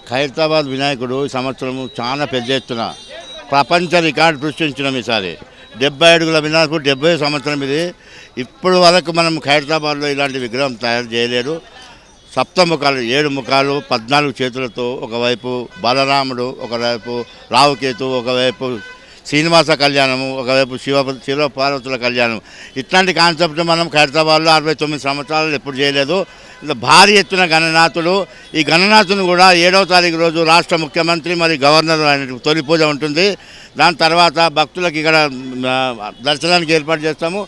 ఖైరతాబాద్ వినాయకుడు ఈ సంవత్సరము చాలా పెద్ద ఎత్తున ప్రపంచ రికార్డు సృష్టించడం ఈసారి 70 అడుగుల వినాయకుడు 70 సంవత్సరం ఇది. ఇప్పుడు వరకు మనం ఖైరతాబాద్లో ఇలాంటి విగ్రహం తయారు చేయలేదు. సప్తముఖాలు 7 ముఖాలు 14 చేతులతో, ఒకవైపు బలరాముడు, ఒకవైపు రావుకేతు, ఒకవైపు శ్రీనివాస కళ్యాణము, ఒకవైపు శివపార్వతుల కళ్యాణం. ఇట్లాంటి కాన్సెప్ట్ మనం ఖైరతాబాద్లో 69 సంవత్సరాలు ఎప్పుడు చేయలేదు. భారీ ఎత్తున గణనాథులు. ఈ గణనాథుని కూడా 7వ తారీఖు రోజు రాష్ట్ర ముఖ్యమంత్రి మరియు గవర్నర్ ఆయన తొలి పూజ ఉంటుంది. దాని తర్వాత భక్తులకు ఇక్కడ దర్శనానికి ఏర్పాటు చేస్తాము.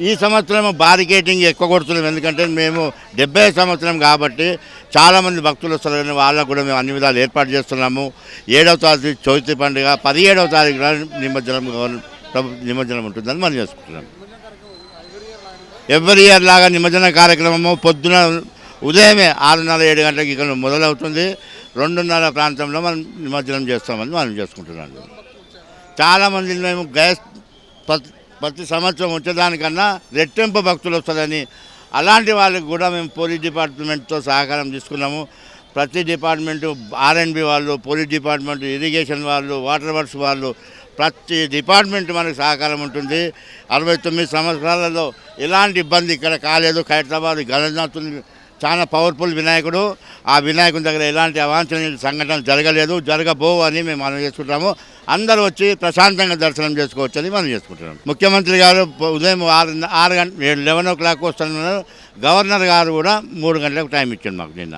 ఈ సంవత్సరం బారికేటింగ్ ఎక్కువ కొడుతున్నాం, ఎందుకంటే మేము 70 సంవత్సరం కాబట్టి చాలామంది భక్తులు వస్తారని వాళ్ళకు కూడా మేము అన్ని విధాలు ఏర్పాటు చేస్తున్నాము. 7వ తారీఖు చవితి పండుగ, 17వ తారీఖున నిమజ్జనం ఉంటుందని మనం చేసుకుంటున్నాం. ఎవ్రీ ఇయర్ లాగా నిమజ్జన కార్యక్రమము పొద్దున ఉదయమే 6:30-7 గంటలకు ఇక్కడ మొదలవుతుంది. 2:30 ప్రాంతంలో మనం నిమజ్జనం చేస్తామని మనం చేసుకుంటున్నాం. చాలామంది మేము గ్యాస్ ప్రతి సంవత్సరం వచ్చేదానికన్నా రెట్టింపు భక్తులు వస్తుందని అలాంటి వాళ్ళకి కూడా మేము పోలీస్ డిపార్ట్మెంట్తో సహకారం తీసుకున్నాము. ప్రతి డిపార్ట్మెంటు R&B వాళ్ళు, పోలీస్ డిపార్ట్మెంట్, ఇరిగేషన్ వాళ్ళు, వాటర్ వర్క్స్ వాళ్ళు, ప్రతి డిపార్ట్మెంట్ మనకు సహకారం ఉంటుంది. 69 సంవత్సరాలలో ఎలాంటి ఇబ్బంది ఇక్కడ కాలేదు. ఖైరతాబాద్ గణనాథుని చాలా పవర్ఫుల్ వినాయకుడు. ఆ వినాయకుని దగ్గర ఎలాంటి అవాంఛనీయ సంఘటనలు జరగలేదు, జరగబోవు అని మేము మనం చేసుకుంటాము. అందరూ వచ్చి ప్రశాంతంగా దర్శనం చేసుకోవచ్చు అని మనం చేసుకుంటున్నాం. ముఖ్యమంత్రి గారు ఉదయం 6 గంటల 11 o'clock వస్తున్నారు. గవర్నర్ గారు కూడా 3 గంటలకు టైం ఇచ్చారు మాకు నిన్న.